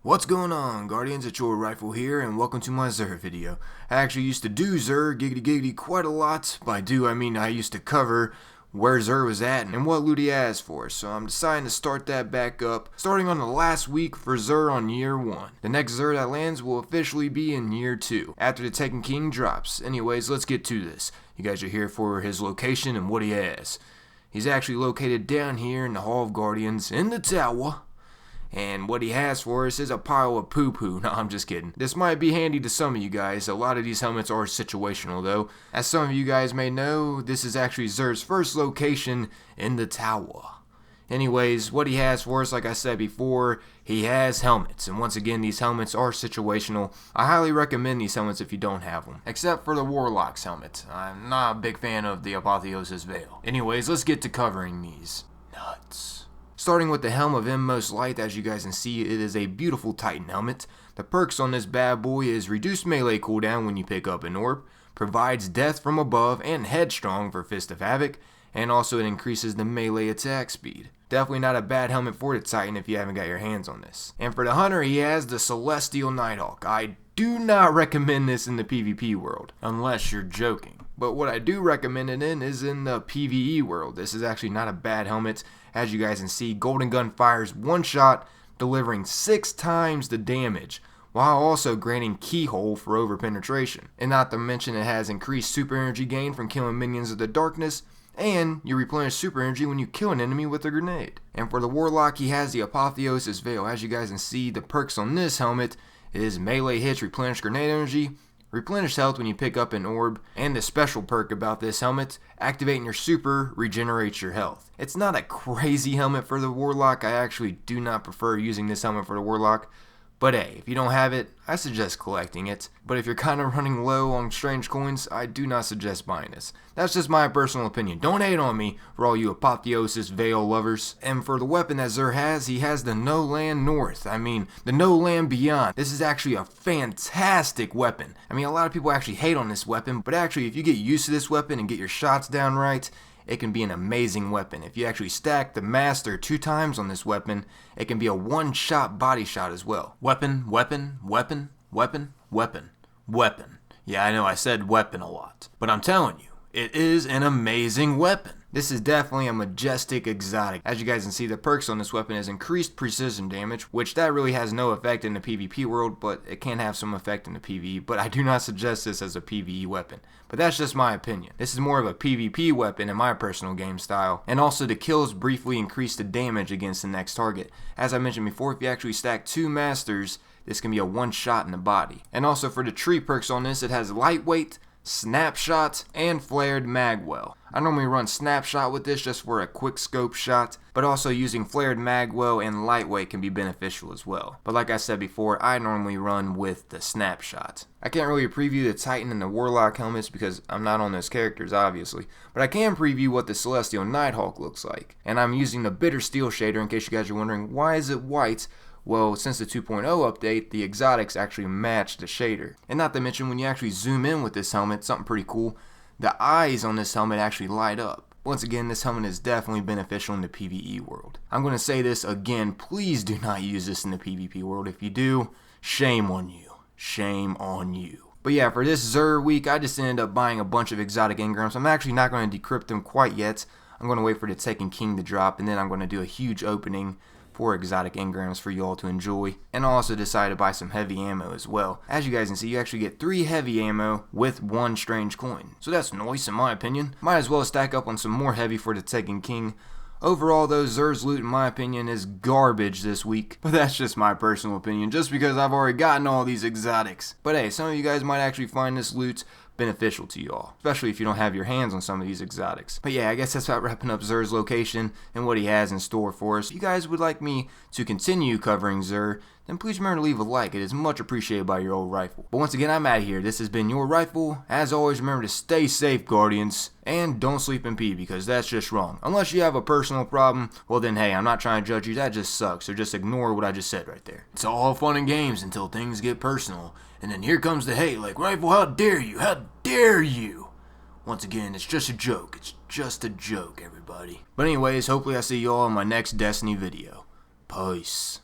What's going on, Guardians? It's your Rifle here, and welcome to my Xur video. I actually used to do Xur, giggity giggity, quite a lot. By do, I mean I used to cover where Xur was at and what loot he has for us. So I'm deciding to start that back up, starting on the last week for Xur on year 1. The next Xur that lands will officially be in year 2, after the Taken King drops. Anyways, let's get to this. You guys are here for his location and what he has. He's actually located down here in the Hall of Guardians, in the tower. And what he has for us is a pile of poo-poo. No, I'm just kidding. This might be handy to some of you guys. A lot of these helmets are situational though. As some of you guys may know, this is actually Xur's first location in the tower. Anyways, what he has for us, like I said before, he has helmets. And once again, these helmets are situational. I highly recommend these helmets if you don't have them. Except for the Warlock's helmet. I'm not a big fan of the Apotheosis Veil. Anyways, let's get to covering these. Nuts. Starting with the Helm of Inmost Light, as you guys can see, it is a beautiful Titan helmet. The perks on this bad boy is reduced melee cooldown when you pick up an orb, provides death from above and headstrong for Fist of Havoc, and also it increases the melee attack speed. Definitely not a bad helmet for the Titan if you haven't got your hands on this. And for the Hunter, he has the Celestial Nighthawk. I do not recommend this in the PvP world, unless you're joking. But what I do recommend it in is in the PvE world. This is actually not a bad helmet. As you guys can see, Golden Gun fires one shot, delivering 6 times the damage, while also granting Keyhole for over-penetration. And not to mention it has increased super energy gain from killing minions of the darkness, and you replenish super energy when you kill an enemy with a grenade. And for the Warlock, he has the Apotheosis Veil. As you guys can see, the perks on this helmet is melee hits replenish grenade energy, replenish health when you pick up an orb, and the special perk about this helmet, activating your super regenerates your health. It's not a crazy helmet for the Warlock. I actually do not prefer using this helmet for the Warlock. But hey, if you don't have it, I suggest collecting it. But if you're kind of running low on strange coins, I do not suggest buying this. That's just my personal opinion. Don't hate on me for all you Apotheosis Veil lovers. And for the weapon that Xur has, he has the No Land North. I mean, the No Land Beyond. This is actually a fantastic weapon. I mean, a lot of people actually hate on this weapon, but actually if you get used to this weapon and get your shots down right, it can be an amazing weapon. If you actually stack the Master 2 times on this weapon, it can be a one-shot body shot as well. Weapon, weapon, weapon, weapon, weapon, weapon. Yeah, I know I said weapon a lot, but I'm telling you, it is an amazing weapon. This is definitely a majestic exotic. As you guys can see, the perks on this weapon is increased precision damage, which that really has no effect in the PvP world, but it can have some effect in the PvE, but I do not suggest this as a PvE weapon. But that's just my opinion. This is more of a PvP weapon in my personal game style. And also the kills briefly increase the damage against the next target. As I mentioned before, if you actually stack 2 Masters, this can be a one shot in the body. And also for the tree perks on this, it has lightweight, snapshot, and flared magwell. I normally run snapshot with this just for a quick scope shot, but also using flared magwell and lightweight can be beneficial as well. But like I said before, I normally run with the snapshot. I can't really preview the Titan and the Warlock helmets because I'm not on those characters obviously, but I can preview what the Celestial Nighthawk looks like. And I'm using the Bitter Steel shader in case you guys are wondering why is it white. Well, since the 2.0 update, the exotics actually match the shader. And not to mention, when you actually zoom in with this helmet, something pretty cool, the eyes on this helmet actually light up. Once again, this helmet is definitely beneficial in the PvE world. I'm going to say this again, please do not use this in the PvP world. If you do, shame on you. Shame on you. But yeah, for this Xur week, I just ended up buying a bunch of exotic engrams. I'm actually not going to decrypt them quite yet. I'm going to wait for the Taken King to drop, and then I'm going to do a huge opening for exotic engrams for you all to enjoy. And I also decided to buy some heavy ammo as well. As you guys can see, you actually get 3 heavy ammo with 1 strange coin. So that's nice in my opinion. Might as well stack up on some more heavy for the Taken King. Overall though, Xur's loot in my opinion is garbage this week. But that's just my personal opinion, just because I've already gotten all these exotics. But hey, some of you guys might actually find this loot beneficial to you all, especially if you don't have your hands on some of these exotics. But yeah, I guess that's about wrapping up Xur's location and what he has in store for us. If you guys would like me to continue covering Xur, then please remember to leave a like. It is much appreciated by your old Rifle. But once again, I'm out of here. This has been your Rifle. As always, remember to stay safe, Guardians, and don't sleep and pee because that's just wrong. Unless you have a personal problem, well then hey, I'm not trying to judge you. That just sucks. So just ignore what I just said right there. It's all fun and games until things get personal. And then here comes the hate, like, Rifle, how dare you? How dare you? Once again, it's just a joke. It's just a joke, everybody. But anyways, hopefully I see you all in my next Destiny video. Peace.